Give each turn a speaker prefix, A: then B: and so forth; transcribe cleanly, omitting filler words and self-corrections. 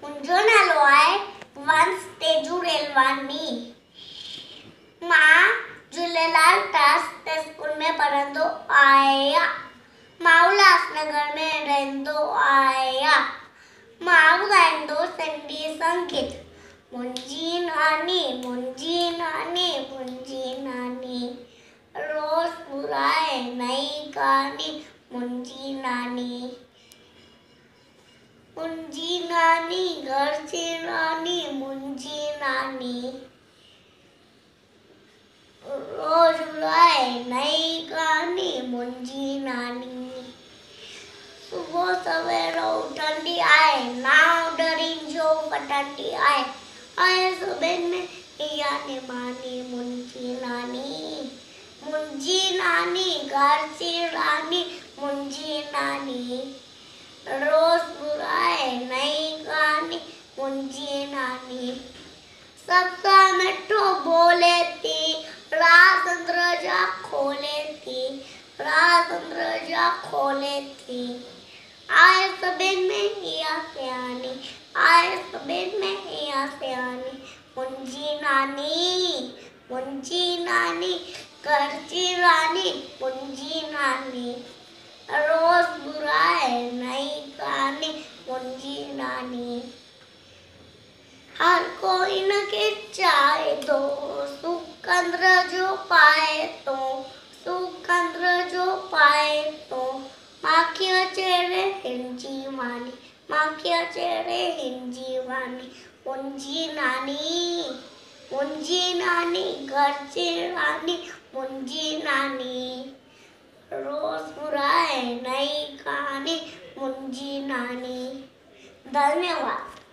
A: मुंहिंजो नालो आहे वंश तेजूरेलवानी। मां झूलेलाल ट्रस्ट स्कूल में पढ़ंदो आहियां। मां उल्हासनगर में रहंदो आहियां। मां ॻाईंदो सिंधी संगीत। मुंहिंजी नानी मुंहिंजी नानी मुंहिंजी नानी रोज़ ॿुधाए नई कहानी। मुंहिंजी नानी मुंहिंजी नानी घर जी रानी। मुंहिंजी नानी रोज़ ॿुधाए नई कहानी। मुंहिंजी नानी सुबुह सवेर उथंदी आहे, नाव डरी जो कटंदी आहे। सभिनि में इहा निमानी। मुंहिंजी नानी मुंहिंजी नानी घर जी रानी। मुंहिंजी नानी रोज़ ॿुधाए नई कहानी। मुंहिंजी नानी सबका मिठो बोले थी, राज अंदर जा खोले थी, राज अंदर जा खोले थी। आए सभिनि में इहा सियानी, आए सभिनि में इहा सियानी। मुंहिंजी नानी मुंहिंजी नानी घर जी रानी। मुंहिंजी नानी रोज़ ॿुधाए नई कहानी। मुंहिंजी नानी हर कोई इनखे चाहे थो, सुख अंदर जो पाए थो, सुख अंदर जो पाए थो। माखी अचे रे हिन जी वानी, माखी अचे रे हिन जी वानी। मुंहिंजी नानी मुंहिंजी नानी घर जी रानी। मुंहिंजी नानी रोज़ ॿुधाए नई कहानी। मुंहिंजी नानी। धन्यवाद।